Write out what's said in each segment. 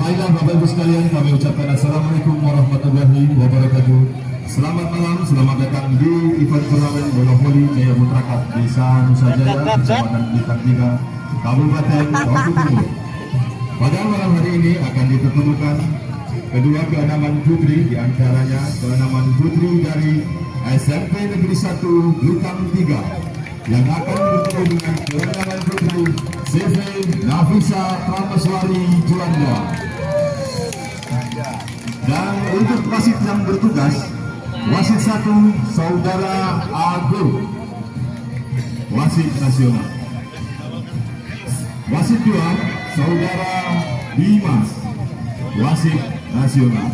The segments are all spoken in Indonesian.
Baiklah Bapak Ibu sekalian, kami ucapkan Assalamualaikum warahmatullahi wabarakatuh. Selamat malam, selamat datang di event turnamen bola voli Jaya Putra Cup Desa Nusa Jaya, Kecamatan Bintang 3, Kabupaten Bawang Putih. Pada malam hari ini akan ditentukan kedua keenaman putri, diantaranya keenaman putri dari SMP Negeri 1 Bintang 3 yang akan bertemu dengan keenaman putri CV Nafisa Prameswari Juanda. Dan untuk wasit yang bertugas, wasit 1 Saudara Agung, wasit nasional. Wasit 2 Saudara Dimas, wasit nasional.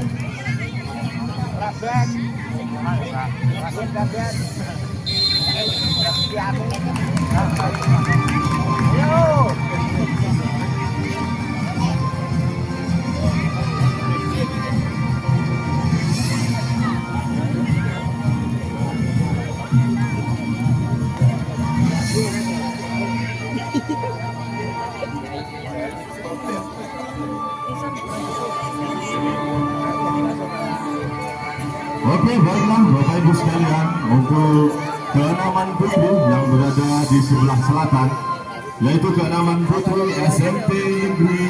Oke, baiklah Bapak Ibu sekalian, untuk keenaman putri yang berada di sebelah selatan, yaitu keenaman putri SMP Negeri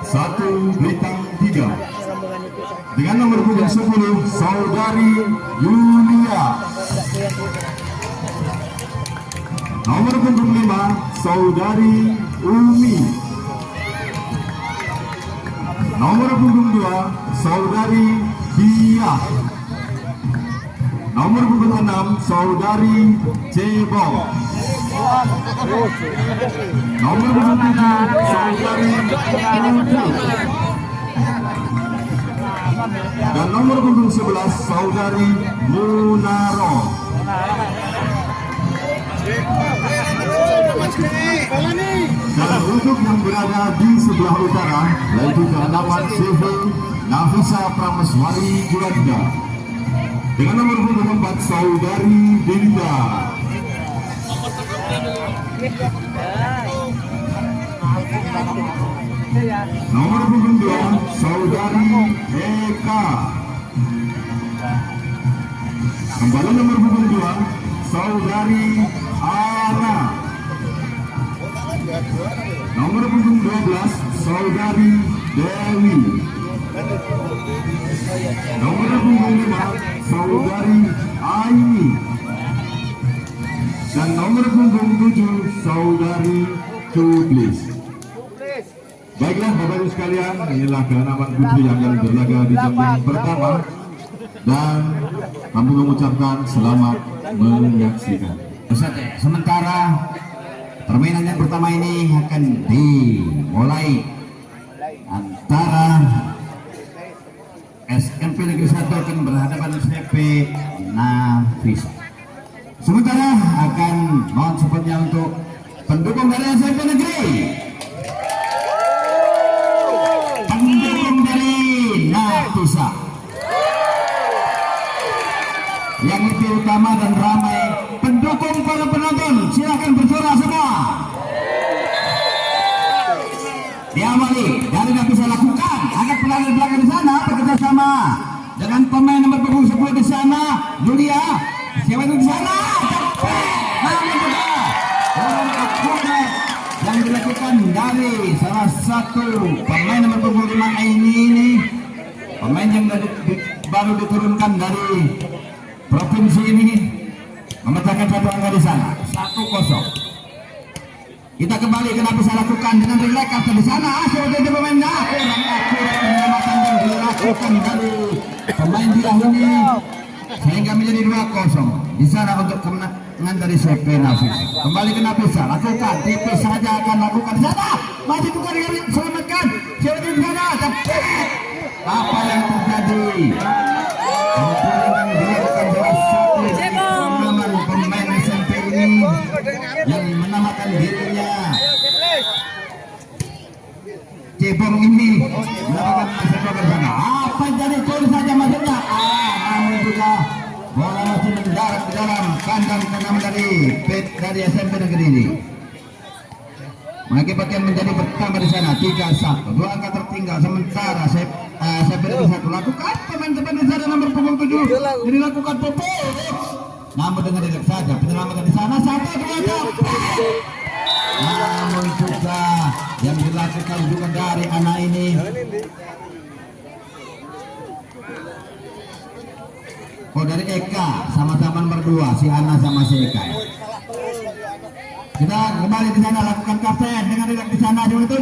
1 Bintang 3 dengan nomor punggung 10 Saudari Yulia, nomor punggung 5 Saudari Umi, nomor punggung 2 Saudari Dia, nomor punggung 6 Saudari Cebong, nomor punggung 7 Saudari Udu, dan nomor punggung 11 Saudari Munaro. Dan untuk yang berada di sebelah utara, yaitu keenaman CV Nafisa Prameswari Juanda dengan nomor punggung 4 Saudari Dinda, nomor punggung 2 Saudari Eka, kembali nomor punggung 2 Saudari Ana, nomor punggung 12 Saudari Dewi, nomor punggung 5 Saudari Aini, dan nomor punggung 7 Saudari Cublis. Baiklah Bapak Ibu sekalian, inilah keenaman putri yang berlaga di jam yang pertama, dan kami mengucapkan selamat menyaksikan. Sementara permainan yang pertama ini akan dimulai antara SMP Negeri 1 akan berhadapan SMP Nafisa. Sementara akan mohon supportnya untuk pendukung dari SMP Negeri, pendukung dari Nafisa, yang lebih utama dan ramai pendukung para penonton. Silakan bersorak semua. Diawali dari Nafisa lakukan agar pelanggan belakang di sana bekerja sama dengan pemain nomor punggung 10 di sana, Yulia. Siapa itu di sana? Namun juga yang dilakukan dari salah satu pemain nomor punggung 5 ini, pemain yang baru diturunkan dari provinsi ini, memecahkan satu angka di sana, 1-0. Kita kembali ke Nafisa lakukan dengan relax atau di sana. Seperti itu pemainnya kurang akurat penyelamatan yang dilakukan dari pemain dia ini sehingga menjadi 2-0 di sana untuk kemenangan dari CP Nafisa. Kembali ke Nafisa lakukan, tipis saja akan lakukan di sana, masih bukan diselamatkan. Seperti di sana, tapi apa yang terjadi? Kemudian dilakukan salah satu pemain pemain SMP ini yang menamakan dirinya Cebong ini melakukan sepak bersama. Apa jadi gol saja maksudnya? Namun juga bola masih mendarat di dalam kandang keenam dari SMP Negeri ini. mengakibatkan menjadi bertambah di sana 3-1. Dua angka tertinggal sementara saya beri satu lakukan pemain depan di sana nomor punggung 7 jadi lakukan pupuk. Namun dengan tidak saja penyelamatan di sana 1-2 namun juga yang dilakukan juga dari anak ini dari Eka sama-sama nomor 2 si Ana sama si Eka. Kita kembali di sana lakukan kapten dengan tidak di sana juga itu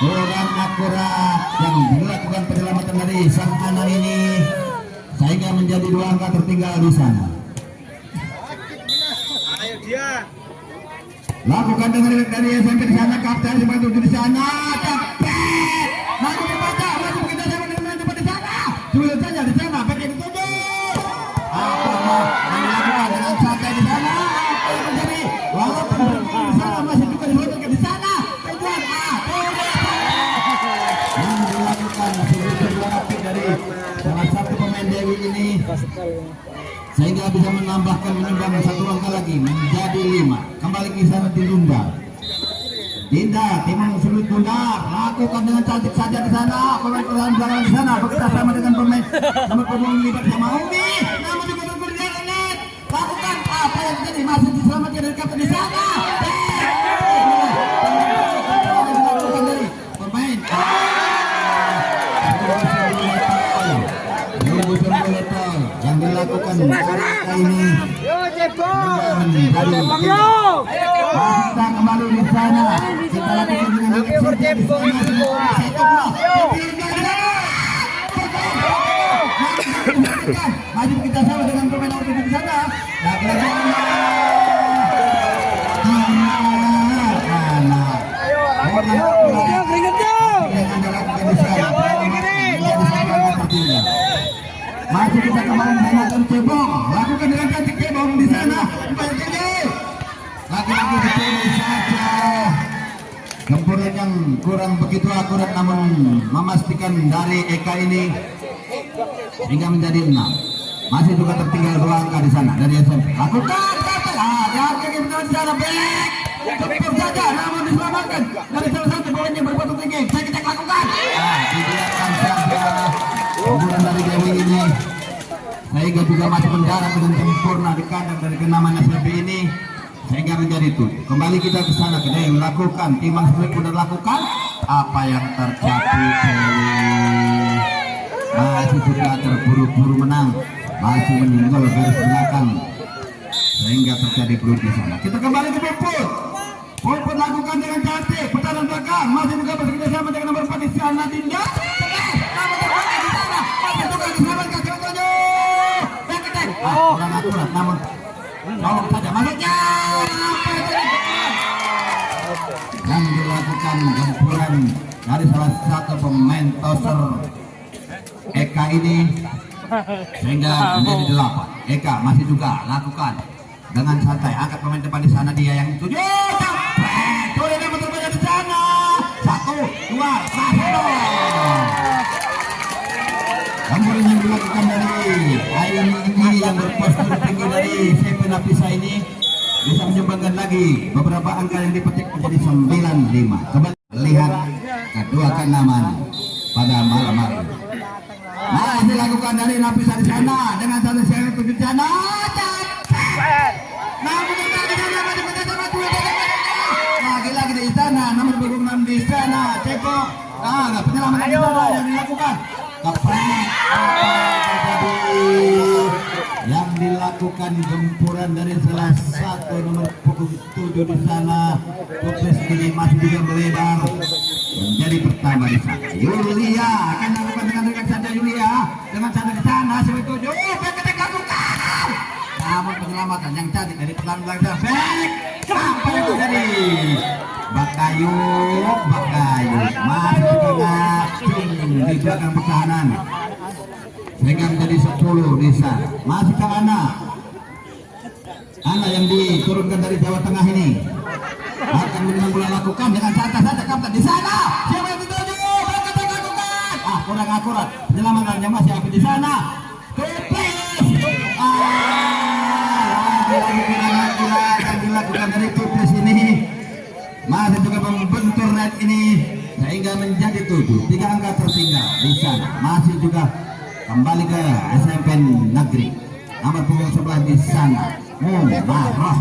kurang akurat yang dilakukan penyelamatan dari sang anak ini sehingga menjadi 2 angka tertinggal di sana. Lakukan dengan dari SMP di sana kapten sebantu di sana kapten maju dibaca maju kita sama dengan cepat di sana sulit saja di sana pakai dituju apa yang dilakukan dengan santai di sana menjadi walaupun di sana masih juga dilakukan di sana tujuan yang dilakukan sebuah api dari salah satu pemain Dewi ini sehingga bisa menambahkan menimbang 1 angka lagi menjadi 5. Kembali ke sana Dinda. Dinda timang sulit Dinda lakukan dengan cantik saja di sana pemain belakang di sana bekerja sama dengan pemain nomor punggung 5 sama Umi namun juga berjalan lakukan apa yang terjadi masih diselamatkan dari kapten di sana dari pemain yang dilakukan ini kita kembali di sana kita lakukan dengan maju kita sama dengan pemain orang di sana masih kita kembali menggunakan cebong lakukan dengan cantik cebong di sana lagi-lagi dipilih saja gempuran yang kurang begitu akurat namun memastikan dari Eka ini hingga menjadi 6 masih juga tertinggal 2 angka di sana dari SMP lakukan di sana baik gempur saja namun diselamatkan dari salah satu pemain yang berbentuk tinggi saya kita lakukan dibiarkan saja gempuran dari Dewi ini sehingga juga masih mendarat dengan sempurna di kandang dari kenaman SLB ini sehingga menjadi 7. Kembali kita ke sana kita yang lakukan timang sudah sudah lakukan apa yang terjadi masih juga terburu-buru menang masih meninggal garis belakang sehingga terjadi peluit di sana. Kita kembali ke Puput lakukan dengan cantik putaran belakang masih juga bersama sama dengan nomor 4 di sana Dinda kurang akurat namun tolong saja masuknya yang dilakukan gempuran dari salah satu pemain toser Eka ini sehingga menjadi 8. Eka masih juga lakukan dengan santai angkat pemain depan di sana dia yang tujuh sudah dapat terbaca di sana 1, 2, 1 gambaran yang dilakukan dari Aini ini yang berpostur tinggi dari CV Napisa ini bisa menyumbangkan lagi beberapa angka yang dipetik menjadi 95. Kembali lihat kedua kenaman pada malam hari. Nah ini dilakukan dari Napisa di sana dengan satu saya tujuh sana. Lagi-lagi di sana nomor 26 di sana cekok. Penyelamatan di sana yang dilakukan. Yang dilakukan gempuran dari salah satu nomor punggung 7 di sana Popes ini masih juga melebar menjadi pertama di sana. Yulia akan melakukan dengan saja Yulia dengan cara di sana sebagai 7 kita lakukan namun penyelamatan yang cantik dari pertandingan back apa yang terjadi Bakayu masih juga di belakang pertahanan sehingga menjadi 10 di sana masih ke Ana yang diturunkan dari Jawa Tengah ini akan mulai lakukan dengan santai saja kapten di sana siapa yang dituju kita lakukan kurang akurat penyelamatannya masih api di sana lagi yang dilakukan dari Tupis ini masih juga membentur net ini sehingga menjadi 7. 3 angka tertinggal di sana. Masih juga kembali ke SMP Negeri nomor punggung 11 di sana. Munarroh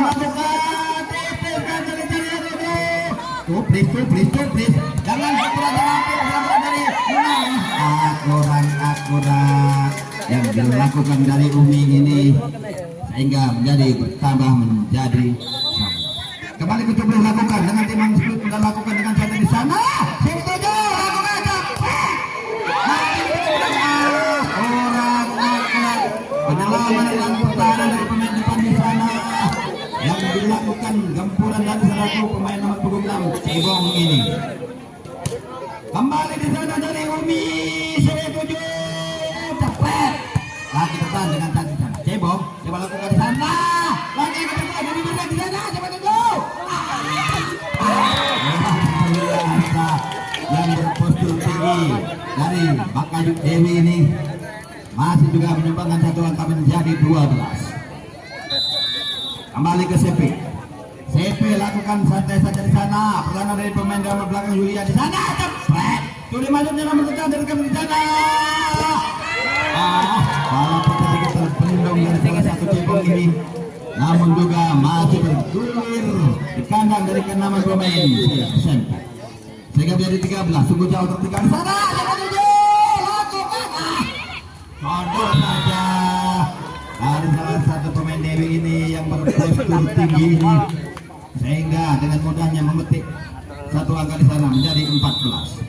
melakukan Tupis jangan dari akurat yang dilakukan dari Umi ini sehingga menjadi bertambah menjadi kembali ke Tupis lakukan dengan tim yang sudah melakukan dengan cara di sana. Setuju lakukan penyelaman dan pertahanan dari pemain depan di sana yang dilakukan gempuran dari selaku pemain nomor punggung 6 Cebong ini. Kembali di sana dari Umi setuju cepet lagi bertahan dengan cantik sana. Cebong coba lakukan di sana lagi kedua dari mana di sana coba tuju yang berpostur tinggi dari Bakayuk Dewi ini masih juga menyumbangkan 1 angka menjadi 12. Kembali ke CP lakukan santai saja di sana. Pertahanan dari pemain dalam belakang Yulia di sana cepet sudah masuknya nomor 3 dari kami di sana. Kalau sedikit terpendung dari salah satu Cebong ini, namun juga masih bergulir di kandang dari ke-6 pemain SMP sehingga menjadi 13. Sungguh jauh tertinggal di sana. Condor saja dari salah satu pemain Dewi ini yang berpostur tinggi ini sehingga dengan mudahnya memetik 1 angka di sana menjadi 14.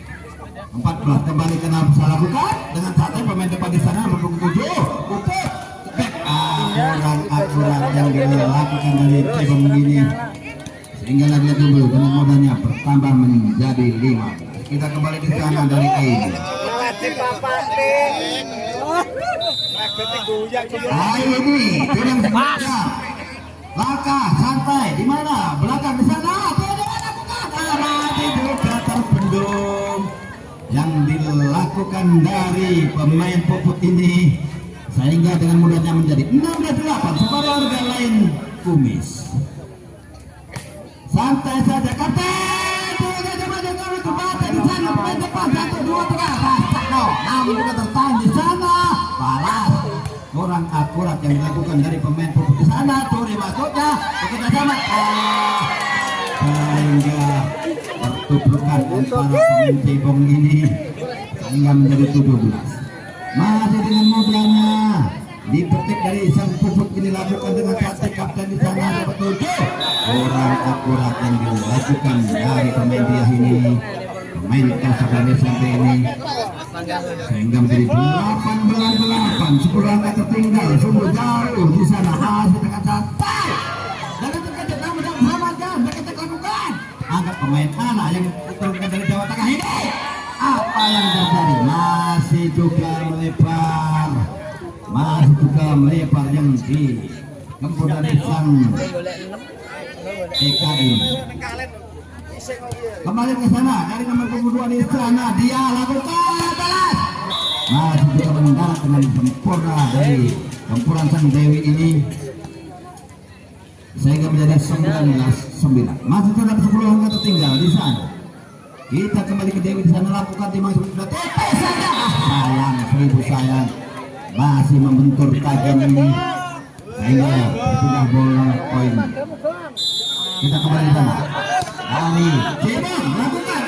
Kembali ke bisa lakukan dengan santai pemain depan di sana berpunggung 7 pupuk back akurat yang dilakukan dari Cebong ini sehingga lagi dulu dengan mudahnya bertambah menjadi 15. Kita kembali di sana dari ini. Ini tidak sengaja langkah santai di mana belakang di sana tidak juga terpendung yang dilakukan dari pemain puput ini sehingga dengan mudahnya menjadi 16-8 separuh harga lain Kumis. Santai saja kapten di sana pemain depan 1, 2, 3 namun juga tertahan di sana balas kurang akurat yang dilakukan dari pemain puput di sana. Turi masuknya bekerja sama sehingga bertubrukan antara pemain Cebong ini sehingga menjadi 17. Masih dengan mudahnya dipetik dari sang puput ini lakukan dengan cantik kapten di sana dapat 7. Kurang akurat yang dilakukan dari pemain dia ini pemain Kasablanca SMP ini sehingga menjadi 18-8. 10 angka tertinggal sungguh jauh di sana. Masih dengan santai dan terkejut namun bersamakan mereka lakukan angkat pemain anak yang diturunkan dari Jawa Tengah ini. Apa yang terjadi? Masih juga melebar yang di gempur dari sang EKI. Kembali ke sana dari nomor punggung 2 di sana dia lakukan balas. Masih juga mendarat dengan sempurna dari gempuran sang Dewi ini sehingga menjadi 19-9. Masih tetap 10 angka tertinggal di sana. Kita kembali ke Dewi di sana lakukan timang sudah tetes saja. Sayang, 1000 sayang masih membentur tajam ini sehingga sudah bola poin. Kita kembali ke sana. Dari Cebong lakukan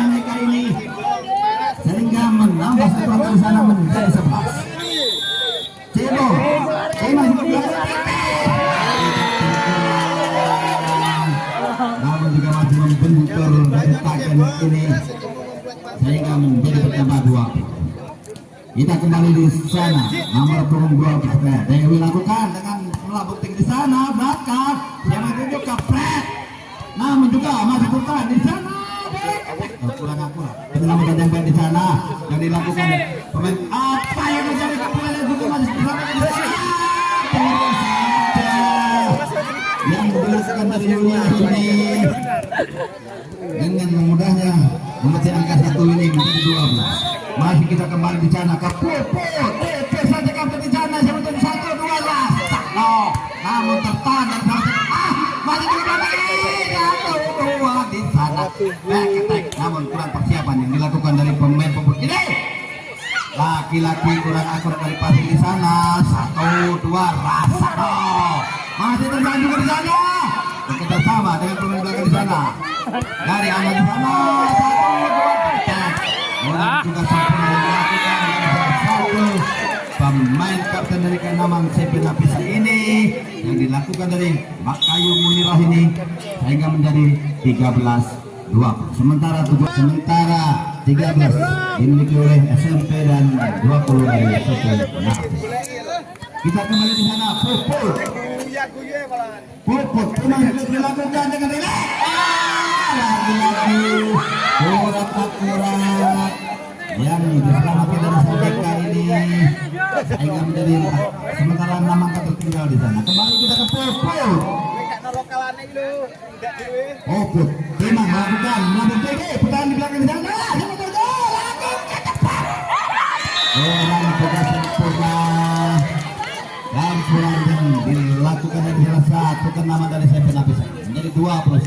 mereka ini sehingga menambah satu di sana menjadi 11. Cebong namun juga masih membentur dari tagan ini sehingga menjadi bertambah 2. Kita kembali di sana nomor punggung 12 Dewi lakukan dengan melabuk tinggi di sana belakang yang menunjuk kapret namun juga masih bertahan di sana kurang akurat dengan yang baik di sana yang dilakukan pemain apa yang menjadi kapret juga masih bersama di sana yang dilakukan dari Yulia ini dengan mudahnya memetik angka 1 ini menjadi 12. Masih kita kembali di sana ke puput namun kurang persiapan yang dilakukan dari pemain pemburu ini. Laki-laki kurang akurat dari pasir di sana. 1, 2, Rasado masih terjadi juga di sana. Bekerja sama dengan pemain belakang di sana. Dari Angga di sana 1, 2, juga sempurna dilakukan dengan salah satu pemain kapten dari Kenaman CP Napisa ini yang dilakukan dari Makayu Munirah ini sehingga menjadi 13-20. Sementara 13 dimiliki oleh SMP dan 20 dari SMP Napis. Kita kembali di sana. Puput memang dilakukan dengan relax. Lagi-lagi kurang yang diselamatkan dari Saldeka ini sehingga menjadi sementara 6 angka tertinggal di sana. Kembali kita ke Puput memang melakukan pertahanan di belakang di sana. Orang tugas sempurna dan kurang yang dilakukan dari salah satu kenaman dari saya penapis menjadi 21.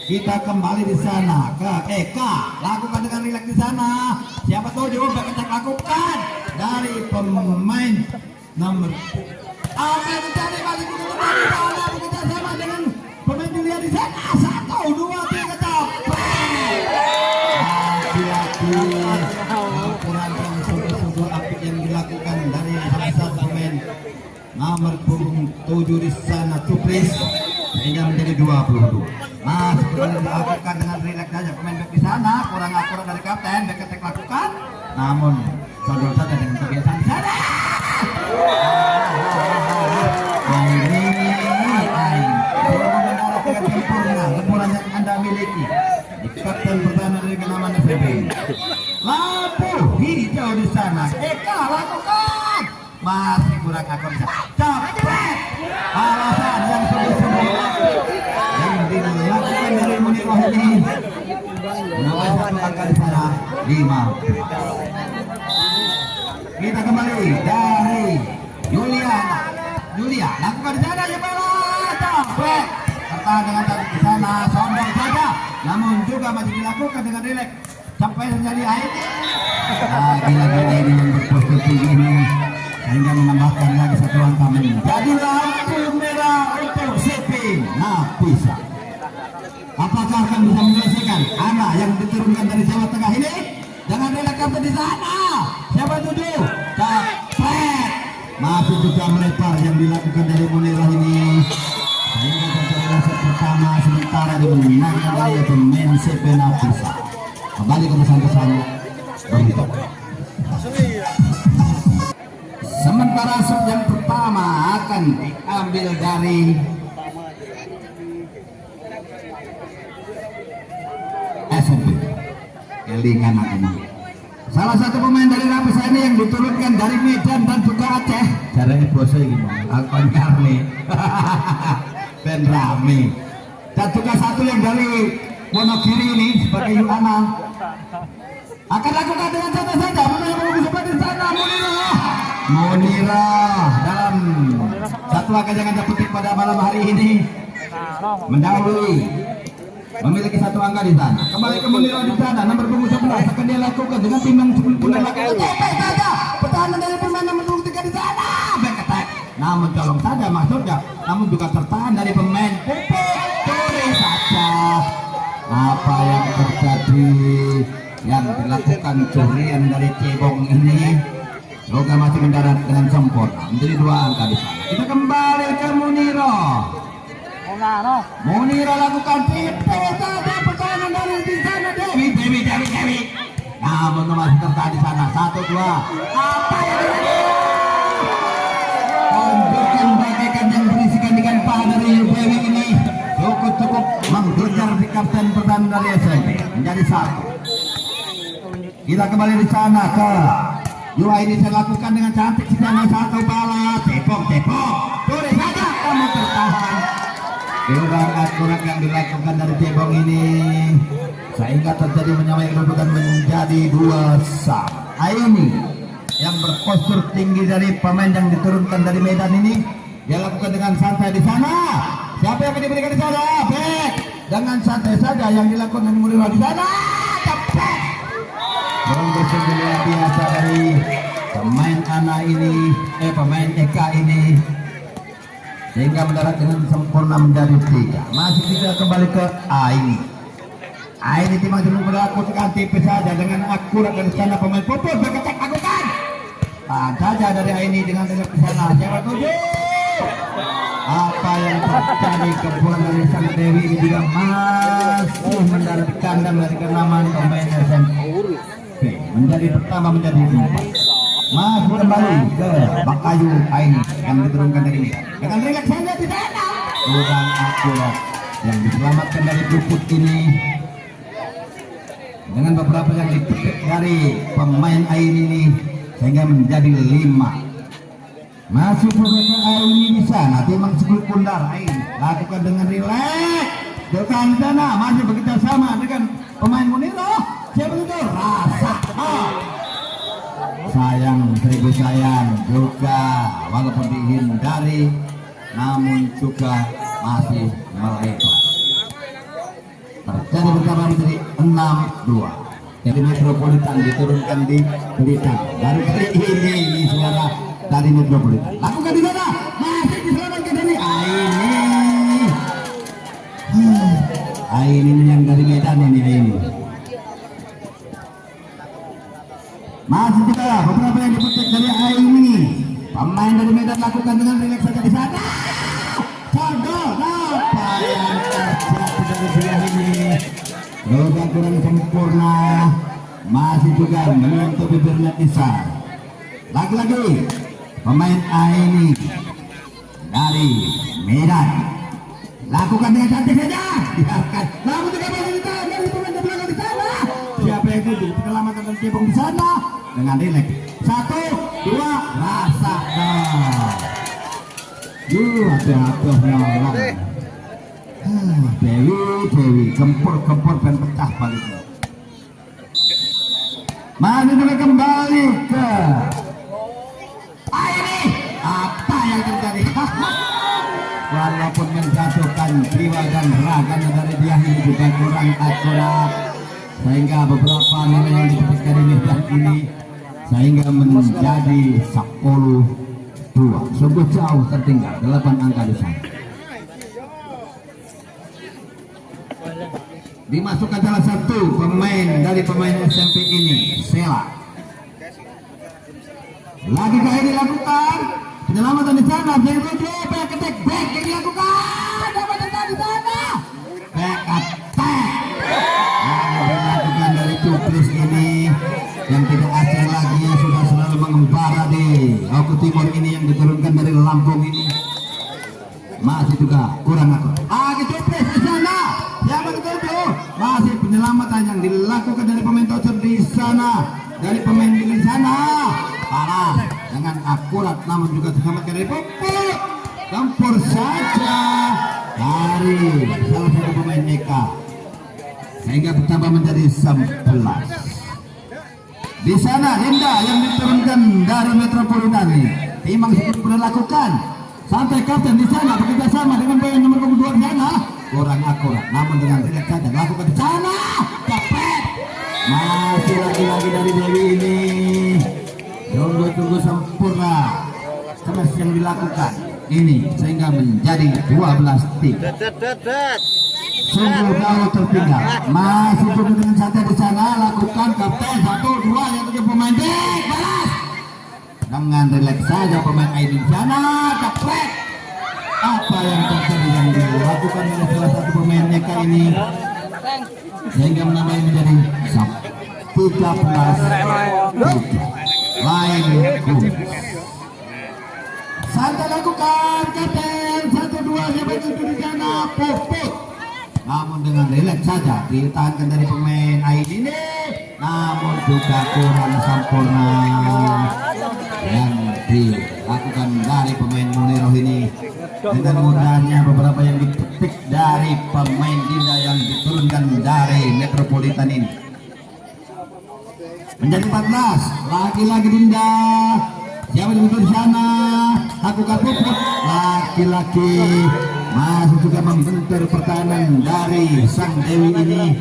Kita kembali di sana ke Eka, lakukan dengan rileks di sana. Siapa tahu juga kita lakukan dari pemain nomor apa yang mencari balik kita kembali di sana bekerja sama dengan pemain Julia di sana. 1, 2, 3 capai. Hati-hati, kurang yang sungguh-sungguh apik yang dilakukan dari salah satu pemain nomor punggung 7 di sana Supris sehingga menjadi 22. Masih kembali dilakukan dengan rileks saja pemain back di sana, kurang akurat dari kapten, back attack lakukan, namun sodor saja dengan kebiasaan di sana. Sempurna yang Anda miliki di kapten pertahanan dari Kenaman FB. Lampu hijau di sana, Eka lakukan, masih kurang akurat. Capek, alasan yang sungguh-sungguh yang dilakukan dari Munirah ini menambah 1 angka di sana 5. Kita kembali dari Julia lakukan di sana ya bola capek serta dengan tadi di sana sombong saja namun juga masih dilakukan dengan rileks sampai terjadi air lagi-lagi ini yang berpostur tinggi ini sehingga menambahkan lagi 1 angka menjadi lampu merah untuk CP Napisa. Apakah akan bisa menyelesaikan anak yang diturunkan dari Jawa Tengah ini dengan rileks kapten di sana? Siapa tujuh? Capek masih juga melebar yang dilakukan dari Munirah ini sehingga terjadi set pertama sementara dimenangkan oleh pemain CP Napisa. Kembali ke pesan-pesan berhitung. Sementara set yang pertama akan diambil dari SMP Elingan Akini. Salah satu pemain dari Napisa ini yang diturunkan dari Medan dan juga Aceh. Caranya bosnya gimana? Alkon Karni, Ben Rami. Dan juga satu yang dari Wonogiri ini sebagai Yuhana. Akan lakukan dengan santai saja. Pemain seperti di sana Munirah dalam satu angka yang Anda petik pada malam hari ini mendahului. Memiliki 1 angka di sana. Kembali ke Munirah di sana. Nomor punggung 11 akan dia lakukan dengan timbang 10 lakukan. Capek saja. Pertahanan dari pemain nomor 23 di sana. Back attack. Namun colong saja maksudnya. Namun juga tertahan dari pemain Puput. Curi saja. Apa yang terjadi? Yang dilakukan curian dari Cebong ini. Semoga masih mendarat dengan sempurna. Menjadi 2 angka di sana. Kita kembali ke Munirah. Munirah lakukan tipe saja pertahanan dari di sana Dewi. Namun masih tertahan di sana 1, 2. Apa yang terjadi? Tunjukkan bagaikan yang berisikan ikan paha dari Dewi ini cukup menggejar di kapten pertahanan dari SMP menjadi 1. Kita kembali di sana ke Yua ini saya lakukan dengan cantik di sana 1 bala cepok. Curi saja kamu tertahan. Kurang akurat yang dilakukan dari Cebong ini sehingga terjadi menyamai kedudukan menjadi 2-1. Aini yang berpostur tinggi dari pemain yang diturunkan dari Medan ini dia lakukan dengan santai di sana. Siapa yang diberikan di sana? Back. dengan santai saja yang dilakukan Muniro di sana. Cepat. Sungguh luar biasa dari pemain Ana ini, pemain Eka ini, sehingga mendarat dengan sempurna menjadi 3. Masih tidak kembali ke Aini. Aini timang dulu berlaku tekan tipis saja dengan akurat dari sana pemain Puput berketak lakukan. Saja dari Aini dengan tegak di sana. Siapa tuju? Apa yang terjadi kebuan dari Sang Dewi ini juga masih mendarat di kandang dari kenaman pemain SMP. Menjadi pertama menjadi 4. Masih kembali ke Bakayu Aini yang diturunkan dari ini. Dengan relax saja di sana. Kurang akurat yang diselamatkan dari Puput ini. Dengan beberapa yang dipetik dari pemain Aini ini sehingga menjadi 5. Masih beberapa Aini di sana, timang sebelum pundar Aini lakukan dengan rileks. Dekat sana masih bekerja sama dengan pemain Muniro. Siapa itu? Rasa. Sayang, seribu sayang juga walaupun dihindari, namun juga masih melebar. Terjadi pertama menjadi 6-2. Dari Metropolitan diturunkan di Blitar. Dari kali ini suara dari Metropolitan. Lakukan di sana. Masih diselamatkan dari Aini. Aini yang dari Medan ini Aini. Masih juga beberapa yang dipetik dari Aini. Pemain dari Medan lakukan dengan rileks saja di sana. Condol. Apa yang terjadi dari sebelah ini? Juga kurang sempurna. Masih juga menyentuh bibirnya Isa. Lagi-lagi pemain Aini dari Medan lakukan dengan cantik saja. Biarkan. Namun juga masih ditahan dari pemain di belakang di sana. Siapa yang tuju? Penyelamatan dan cebong di sana dengan rileks. 1, 2, rasakan. Hati-hati nolong. Dewi gempur dan pecah baliknya. Mari kita kembali ke Aini. Apa yang terjadi? Walaupun menjatuhkan jiwa dan raga dari dia ini juga kurang akurat, sehingga beberapa nilai yang dipetik dari Medan ini sehingga menjadi 10-2. Sungguh jauh tertinggal 8 angka di sana. Dimasukkan salah satu pemain dari pemain SMP ini, Sela. Lagi kali dilakukan penyelamatan di sana. Back attack yang dilakukan. Dapat terjadi di sana. Back attack yang dilakukan dari Cuplis ini, yang tidak asing lagi, sudah selalu mengembara di Oku Timur ini, yang diturunkan dari Lampung ini. Masih juga kurang akurat. Lagi Cuplis di sana. Siapa itu? Masih penyelamatan yang dilakukan dari pemain Tocor di sana, dari pemain di sana. Parah dengan akurat, namun juga diselamatkan dari Puput. Campur saja dari salah satu pemain Eka, sehingga bertambah menjadi 11. Di sana Linda yang diturunkan dari Metropolitan ini. Timang seperti pernah lakukan. Santai kapten di sana bekerja sama dengan pemain nomor 2 di sana. Kurang akurat, namun dengan rileks saja lakukan di sana. Dapat. Masih lagi-lagi dari Dewi ini. Tunggu sempurna smash yang dilakukan ini sehingga menjadi 12-3. Sungguh jauh tertinggal. Masih duduk dengan santai di sana. Lakukan kapten 1, 2 yang tujuh pemain back balas. Dengan rileks saja pemain ID di sana. Dapat. Apa yang terjadi yang dilakukan oleh salah satu pemain Eka ini sehingga menambah menjadi 13-3. Lain santai lakukan kapten 1, 2 siapa itu di sana Puput, namun dengan rileks saja ditahankan dari pemain ID ini, namun juga kurang sempurna yang dilakukan dari pemain Muniro ini. Dengan mudahnya beberapa yang dipetik dari pemain Dinda yang diturunkan dari Metropolitan ini menjadi 14. Lagi-lagi Dinda. Siapa yang di sana? Lakukan Puput. Lagi-lagi masih juga membentur pertahanan dari sang Dewi ini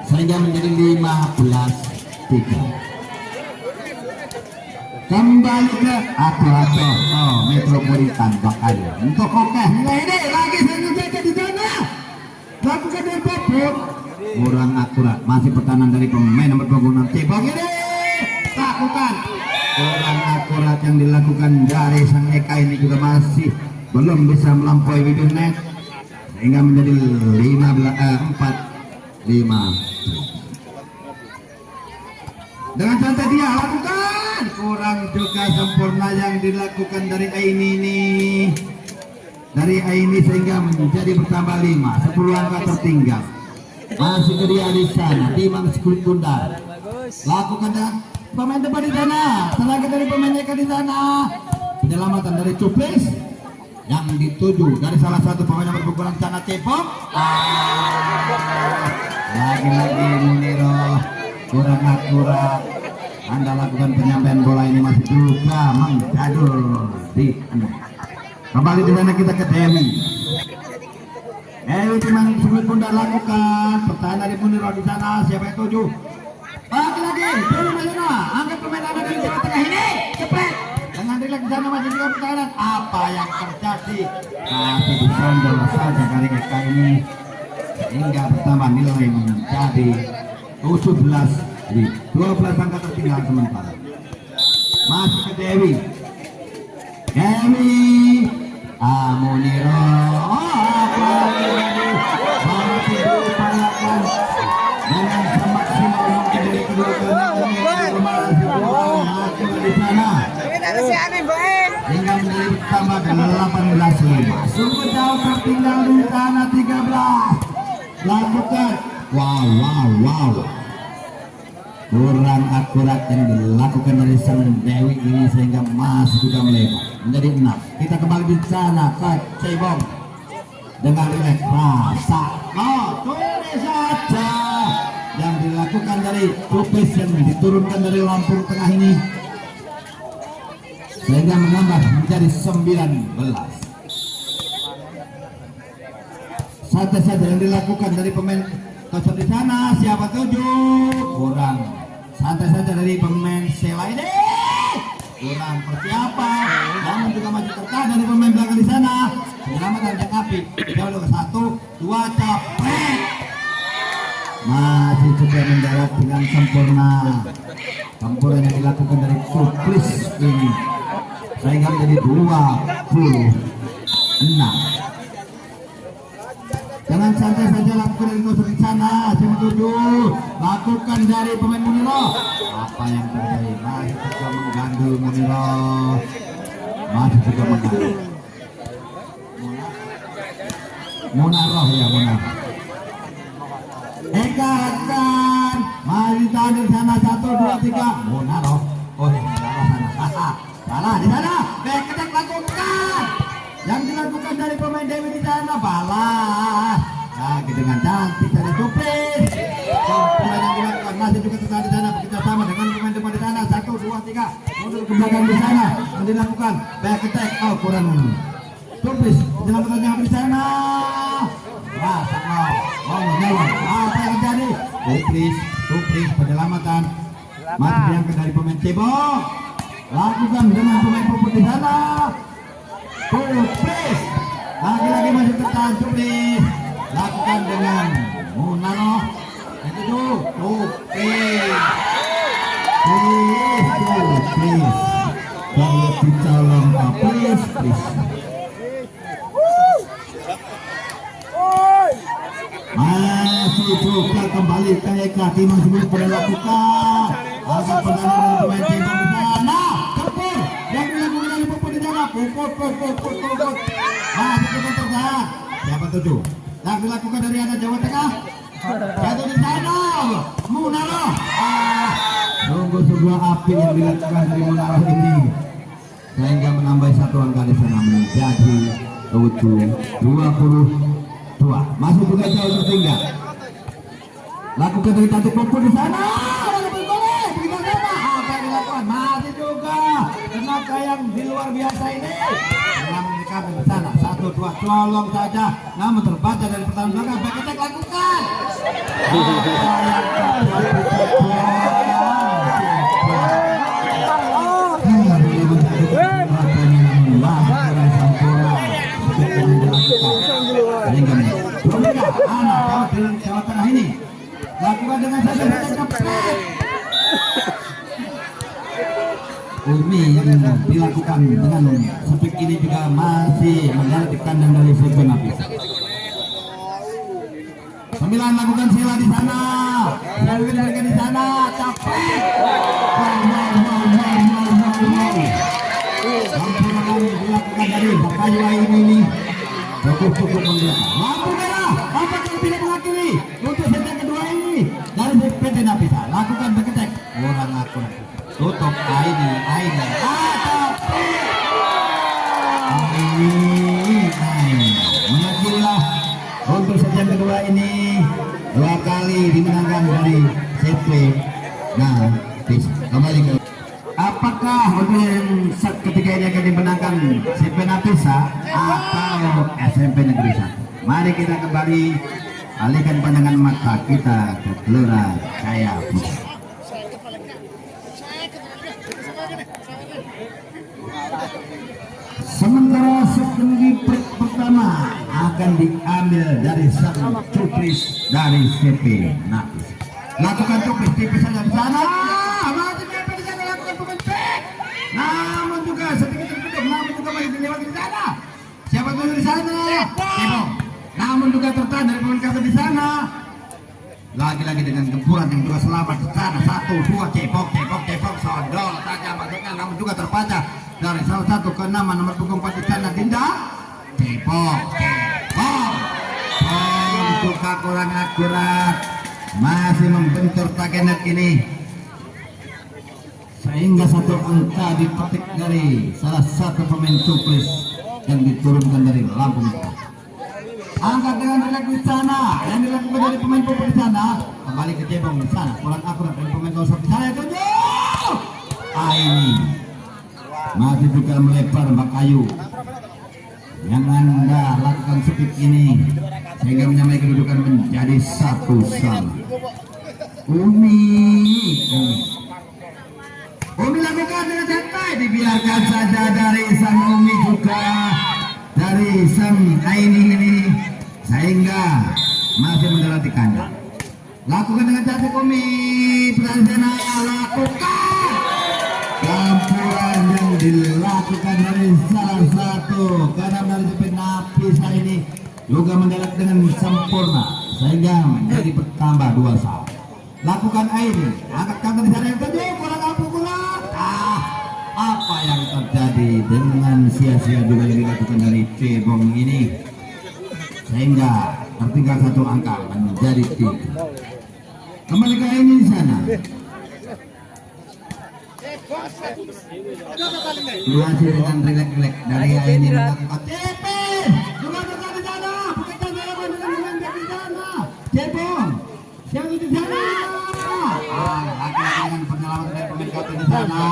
sehingga menjadi 15-3. Kembali ke Atuh Metropolitan Bakayu untuk oke ini lagi saja di sana lakukan dengan popok kurang akurat, masih pertahanan dari pemain nomor 26 Cebong ini lakukan kurang akurat yang dilakukan dari sang Eka ini juga masih belum bisa melampaui bibir net sehingga menjadi 4-5. Dengan santai dia lakukan kurang juga sempurna yang dilakukan dari Aini ini sehingga menjadi bertambah 5, 10 angka tertinggal. Masih ke dia di sana Timang Sekulit Bunda lakukan dengan pemain depan di sana, tenaga dari pemain mereka di sana, penyelamatan dari Cuplis yang dituju dari salah satu pemain yang berukuran sana Cepok. Lagi-lagi Muniro kurang akurat. Anda lakukan penyampaian bola ini masih juga menjadul di anda. Kembali di sana kita ke Dewi. Timang Sekulit Bunda lakukan pertahanan dari Muniro di sana. Siapa yang tuju? Lagi-lagi dulu Melina angkat pemain anda dari Jawa Tengah ini cepat dengan rileks di sana masih juga pertahanan. Apa yang terjadi? Masih disondol saja dari Eka ini hingga bertambah nilai menjadi 17-12 angka tertinggal sementara. Masih ke Dewi. Muniro apa masih diupayakan dengan semaksimal mungkin dari kedua masih masih di sana hingga menjadi tambah 18-5. Sungguh jauh tertinggal di sana 13. Lakukan wow kurang akurat yang dilakukan dari sang Dewi ini sehingga masih juga melebar menjadi 6. Kita kembali di sana ke Cebong dengan rileks rasa tulis saja yang dilakukan dari Cupis yang diturunkan dari Lampung Tengah ini sehingga menambah menjadi 19. Saja yang dilakukan dari pemain kosong di sana. Siapa tuju? Kurang santai saja dari pemain Sela ini. Kurang persiapan. Namun juga masih tertahan dari pemain belakang di sana. Penyelamatan yang api. Jauh ke 1, 2 capek. Masih juga menjawab dengan sempurna. Campuran yang dilakukan dari Cuplis ini sehingga menjadi 26. Jangan santai saja lakukan dari kosong di sana. Setuju lakukan dari pemain Muniro. Apa yang terjadi? Masih juga menggandul Muniro. Masih juga menggandul Munaroh ya Munar. Eka akan masih tahan di sana 1, 2, 3 Munaroh. Oh ya Munaroh sana. Salah di sana. Ketek lakukan. Yang dilakukan dari pemain Dewi di sana balas lagi dengan cantik dari Cuplis. Campuran yang dilakukan masih juga tertahan di sana bekerja sama dengan pemain depan di sana 1, 2, 3 mundur ke belakang di sana yang dilakukan back attack. Kurang Cuplis penyelamatan yang di sana. Menjawab apa yang terjadi? Cuplis penyelamatan masih diangkat dari pemain Cebong. Lakukan dengan pemain puput di sana. Cuplis lagi-lagi masih tertahan Cuplis. Lakukan dengan Munaro. Itu Cuplis. Kalau dicolong please. Masih juga kembali ke Eka. Timang Sekulit Bunda lakukan agak pertahanan pemain Cebong di sana. Tempur yang dilakukan oleh puput di sana. Puput. Masih juga tertahan. Siapa tuju? Yang dilakukan dari anak Jawa Tengah. Jatuh di sana. Munaro. Sungguh sebuah api yang dilakukan dari Munaro ini sehingga menambah 1 angka di sana menjadi 22. Masih juga jauh tertinggal. Lakukan dari cantik puput di sana. Apa yang dilakukan? Masih juga manakah yang di luar biasa ini? Dalam mereka di sana 1 2 colong saja, namun terbaca dari pertahanan belakang. Back attack lakukan. Jawa Tengah ini lakukan dengan saja cepat. Umi yang dilakukan dengan speed ini juga masih mendarat di kandang dari Seven Napisa. 9 lakukan sila di sana, mereka di sana capek. Sampurakan dilakukan dari Bakayu ini cukup membiarkan. Lampu merah, apakah tidak mengakhiri untuk set kedua ini dari PT Napisa. Lakukan beketek, orang aku tutup ini mengakhirilah untuk set kedua ini 2 kali dimenangkan dari CP. Nah, kembali ke apakah untuk yang set ketiga ini akan dimenangkan CP Napisa atau SMP Negeri 1? Mari kita kembali alihkan pandangan mata kita ke Gelora Jaya Putra. Sementara set pertama akan diambil dari sang cupris dari CP Napisa. Lakukan cupris tipis saja di sana. Namun juga sedikit tertutup, namun juga masih dilewati di sana. Siapa tuh di sana? Cebong. Namun juga tertahan dari pemain kata di sana. Lagi-lagi dengan gempuran yang juga selamat di sana. 1 2 cebong sondol saja masuknya, namun juga terbaca dari salah satu ke 6 nomor punggung 4 di sana. Dinda cebong suka kurang akurat, masih membentur tagenet ini. Sehingga 1 angka dipetik dari salah satu pemain cuplis yang diturunkan dari Lampung. Angkat dengan relax di sana, yang dilakukan dari pemain pupuk di sana, kembali ke cebong di sana, kurang akurat dari pemain gosok di sana. Itu ini masih juga melebar Bakayu. Yang Anda lakukan speed ini sehingga menyamai kedudukan menjadi 1-1. Umi lakukan dengan santai, dibiarkan saja dari sang Umi juga dari sang Aini ini sehingga masih mendarat di kandang. Lakukan dengan cantik Umi, Prasena lakukan campuran yang dilakukan dari salah satu karena dari CP Napisa ini juga mendarat dengan sempurna sehingga menjadi bertambah 2-1. Lakukan Aini, angkat kaki di sana yang tujuh, kurang pukulan. Apa yang terjadi dengan sia-sia juga yang dilakukan dari cebong ini sehingga tertinggal 1 angka menjadi 3. Kembali ke Aini di sana. Luasi dengan relax dari Aini melakukan Cepin juga berada di sana, bukan jalan dengan di sana. Cebong yang di sana. Laki-laki dengan penyelamat dari pemain kata di sana.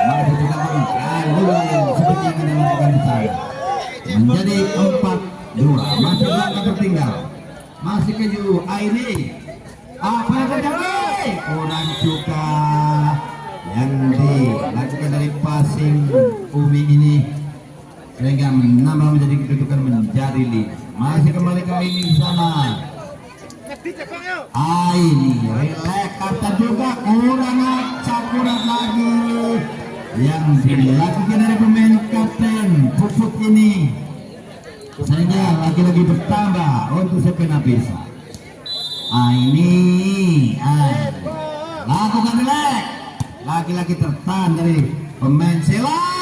Masih juga seperti yang dilakukan di sana. Menjadi 4-2, masih langkah tertinggal. Masih keju Aini. Apa yang terjadi? Kurang juga yang dilakukan dari passing Umi ini sehingga menambah menjadi kedudukan menjadi 5. Masih kembali ke Aini di sana. Aini relax, kata juga kurang akurat lagi yang dilakukan dari pemain kapten Pupuk ini sehingga lagi-lagi bertambah untuk CP Napisa. Ini lakukan relax, lagi-lagi tertahan dari pemain Sela.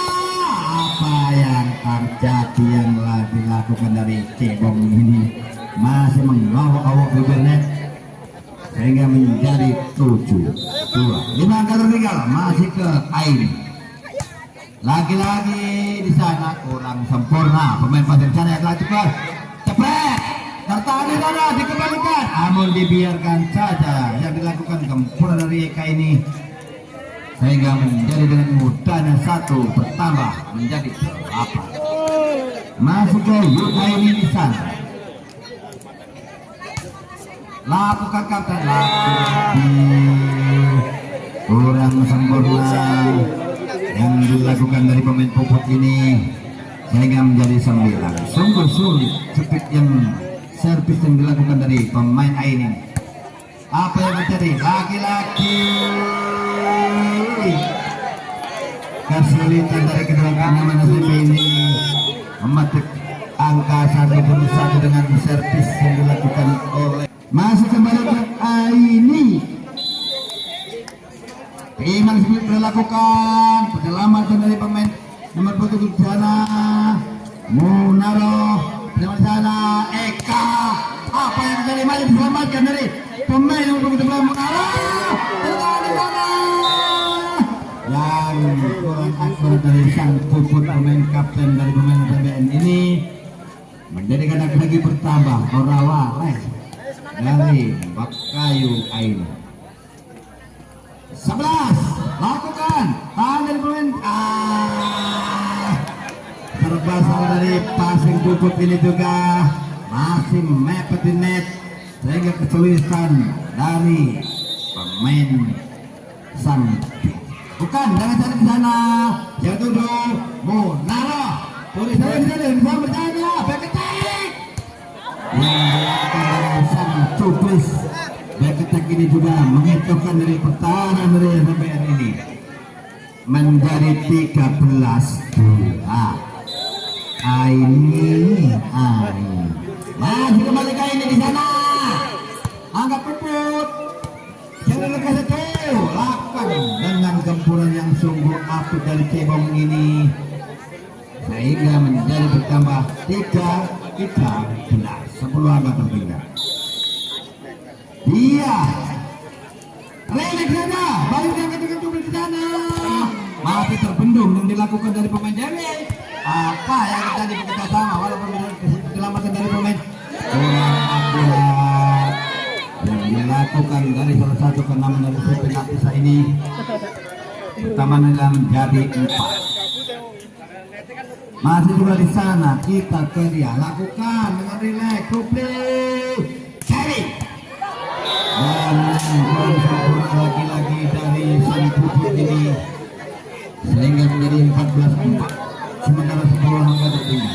Apa yang terjadi yang dilakukan dari cebong ini masih mengawak-awak bibirnya sehingga menjadi 7-2. 5 angka tertinggal masih ke Aini. Lagi-lagi di sana kurang sempurna pemain pasir sana yang telah cepat cepet tertahan di sana, dikembalikan. Namun dibiarkan saja yang dilakukan gempur dari Eka ini, sehingga menjadi dengan mudahnya 1 bertambah menjadi 8. Masuk ke Yuda ini di sana. Lakukan kapten lagi kurang sempurna yang dilakukan dari pemain puput ini, sehingga menjadi 9. Sungguh sulit speed yang servis yang dilakukan dari pemain ini. Apa yang terjadi? Lagi-lagi kesulitan dari kedua kanan SMP ini mematik angka 1-1 dengan servis yang dilakukan oleh. Masih kembali ke Aini. Iman Smith melakukan penyelamatan dari pemain nomor 7 di sana. Munaro di sana. Eka. Apa yang terjadi? Masih diselamatkan dari pemain nomor 7 Munaro. Tertahan di sana. Yang kurang akurat dari sang puput pemain kapten dari pemain PBN ini menjadikan lagi bertambah Orawa dari Bakayu Ain. 11 lakukan tahan dari pemain serba salah dari passing puput ini juga masih mepet di net, sehingga kesulitan dari pemain sang. Bukan, jangan cari di sana. Yang 7 Munaro. Tulis di sana bisa bertanya. Beketek. Yang dilakukan dari sang cubis. Beketek ini juga menghitungkan dari pertahanan dari SMPN ini menjadi 13-2. Aini. Masih kembali ke ini di sana. Angkat puput. Jangan lekas itu. Lakukan dengan gempuran yang sungguh apik dari cebong ini, sehingga menjadi bertambah 3-13. 10 angka tertinggal. Dia relax saja, balik ke tengah di sana. Masih terbendung yang dilakukan dari pemain Dewi. Apa yang terjadi bekerja sama walaupun keselamatan dari pemain kurang akurat yang dilakukan dari salah satu kenaman dari Sepen Lapisa ini. Pertama dalam menjadi 4. Masih juga di sana kita ke dia lakukan dengan relax, publik cari dan lagi-lagi dari sang putih ini, sehingga menjadi 14-4. Sementara 10 angka tertinggal.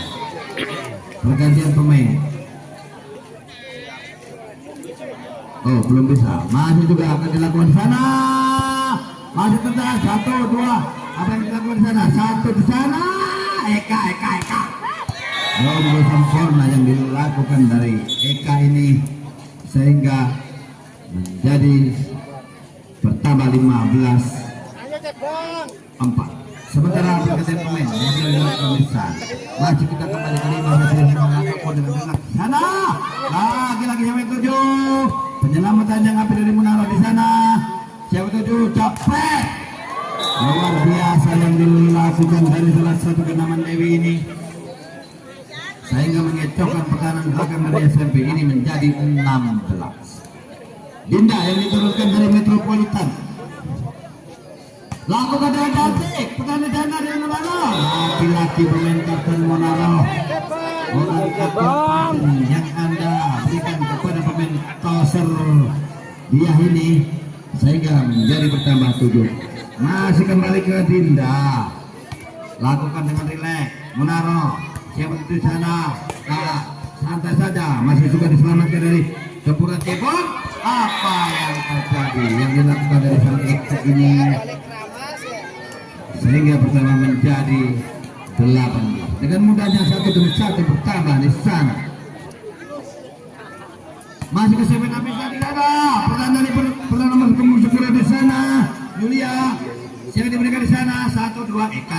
Pergantian pemain. Oh, belum bisa. Masih juga akan dilakukan di sana. Masih tertahan 1-2. Apa yang dilakukan di sana? 1 di sana. Eka. Belum sempurna yang dilakukan dari Eka ini, sehingga menjadi bertambah 15-4. Sementara pergantian pemain yang dilakukan di sana. Masih kita kembali ke 5 masih melakukan dengan sana. Lagi-lagi yang 7. Penyelamatan yang api dari Munaro di sana. Siapa 7 capek. Luar biasa yang dilakukan dari salah satu kenaman Dewi ini, sehingga mengecokkan pertahanan belakang dari SMP ini menjadi 16. Dinda yang diturunkan dari Metropolitan. Lakukan dengan cantik. Pertahanan dari Munaro. Laki-laki pemain kapten Munaro. Orang kapten yang Anda berikan kepada pemain Toser dia ini, sehingga menjadi bertambah 7. Masih kembali ke Dinda. Lakukan dengan rileks. Munaro siapa itu sana. Santai saja. Masih juga diselamatkan dari gempuran cebong. Apa yang terjadi yang dilakukan dari sang ektek ini, sehingga pertama menjadi 18. Dengan mudahnya 1-1 bertambah di sana. Masih ke Seven Apis tadi ada. Pertahanan dari pertahanan nomor kemudian segera di sana. Julia siapa diberikan di sana. 1-2 Eka.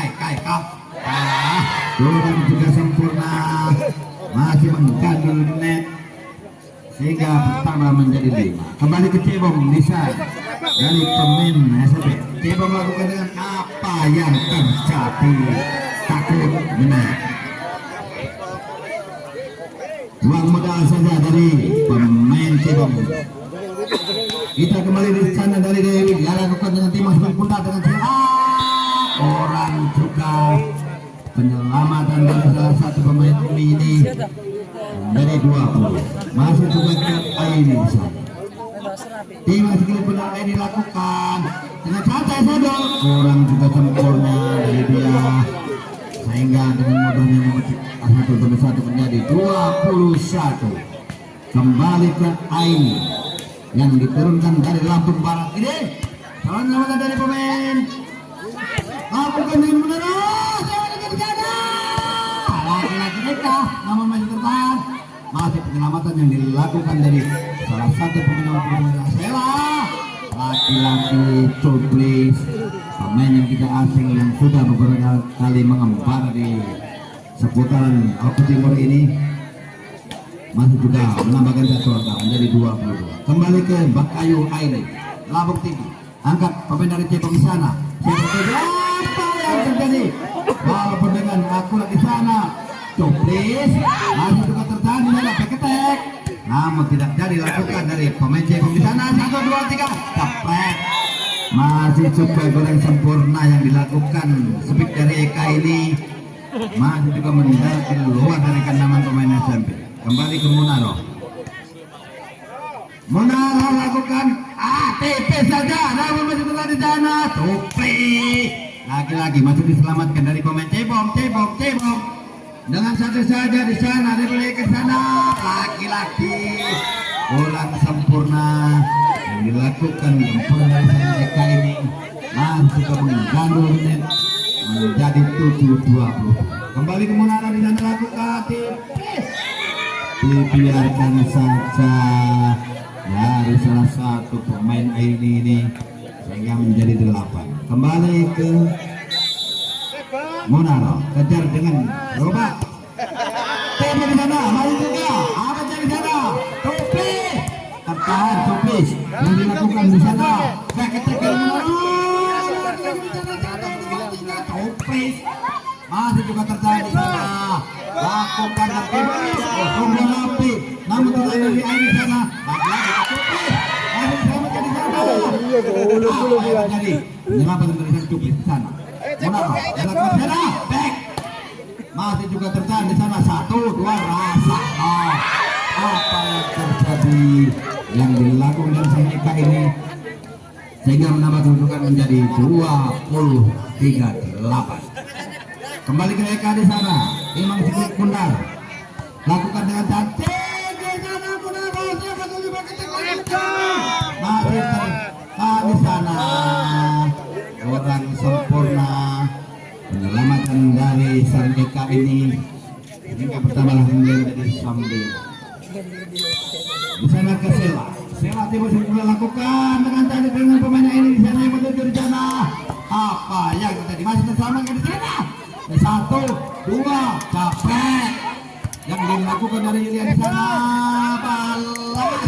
Kurang juga sempurna. Masih menggandul net, sehingga pertama menjadi 5. Kembali ke cebong di sana dari pemain SMP. Cebong melakukan dengan apa yang terjadi. Takut benar. Uang modal saja dari pemain Cebong. Kita kembali di sana dari Dewi. Dilakukan dengan Dimas berpundak dengan orang juga penyelamatan dari salah satu pemain ini dari 20. Masih juga ke Aini di sana. Dimas berpundak ini dilakukan dengan santai saja. Kurang juga sempurna dari dia. Sehingga dengan mudahnya memetik 1-1 menjadi 21. Kembali ke Aini yang diturunkan dari Lampung Barat ini. Salah menyelamatkan dari pemain. Lakukan dengan menerus. Lagi-lagi mereka namun masih tertahan. Masih penyelamatan yang dilakukan dari salah satu pemain Sela. Laki-laki Coblis, pemain yang tidak asing yang sudah beberapa kali mengempar di seputaran Oku Timur ini, masih juga menambahkan satu angka menjadi 22. Kembali ke Bakayu Aini, Labuk tinggi, angkat pemain dari Cebong di sana. Apa yang terjadi? Walaupun dengan akurat di sana, Coblis masih juga tertahan di dalam ketek. Namun tidak jadi lakukan dari pemain Cebong di sana. 1, 2, 3 kapret. Masih juga goreng sempurna yang dilakukan speed dari Eka ini. Masih juga mendarat keluar dari kandangan pemain SMP. Kembali ke Munaro. Munaro lakukan ATP saja. Namun masih telah di sana. Tupli. Lagi-lagi masih diselamatkan dari pemain Cebong. Dengan satu saja di sana, dibeli ke sana, laki-laki bola sempurna yang dilakukan gempuran dari sana Eka ini masih juga mengganggu menit menjadi 7-20. Kembali ke Munara di sana lakukan tipis, dibiarkan saja dari salah satu pemain ini sehingga menjadi 8. Kembali ke Munaro, kejar dengan Robak. Tembak di sana, maju juga. Apa jadi sana? Topi. Tertahan Topis yang dilakukan di sana. Ketek Munaro. Topis masih juga tertahan di sana. Lakukan aktivitas. Kemudian api. Namun tidak ada di air di sana. Lagi-lagi Topis. Masih diselamatkan di sana. Apa yang terjadi? Menyelamatkan dari sana Topis di sana. Munaro, dilakukan sana, back. Masih juga tertahan di sana. 1, 2 rasa. Apa yang terjadi yang dilakukan dari sang Eka ini sehingga menambah kedudukan menjadi 23-8. Kembali ke Eka di sana. Imam Sikit Bundar lakukan dengan cantik di sana. Munaro siapa tuh masih tertahan di sana. Orang sempurna penyelamatan dari sang Eka ini hingga pertambahan menjadi sambil di sana ke Sela. Sela tiba sudah lakukan dengan tadi dengan pemain ini di sana yang menuju di sana. Apa yang terjadi? Masih terselamatkan di sana. 1, 2 capek yang dilakukan dari Ilian di sana. Balas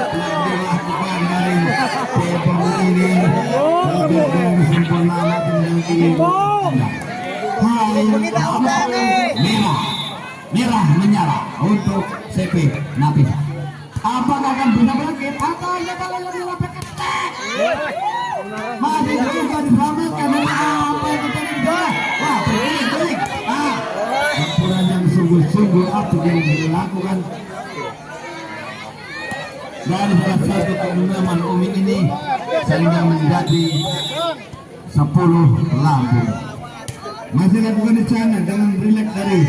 yang dilakukan dari Cebong ini lebih sempurna merah menyala untuk CP Napis. Apakah akan bisa bangkit atau ya kalau lebih lapar ketek? Masih juga diselamatkan dari apa yang terjadi di sana. Wah, berik. Campuran yang sungguh-sungguh aktif yang dilakukan dari salah satu keundangan Umi ini sehingga menjadi 10 Lampung. Masih lakukan di sana dengan relax dari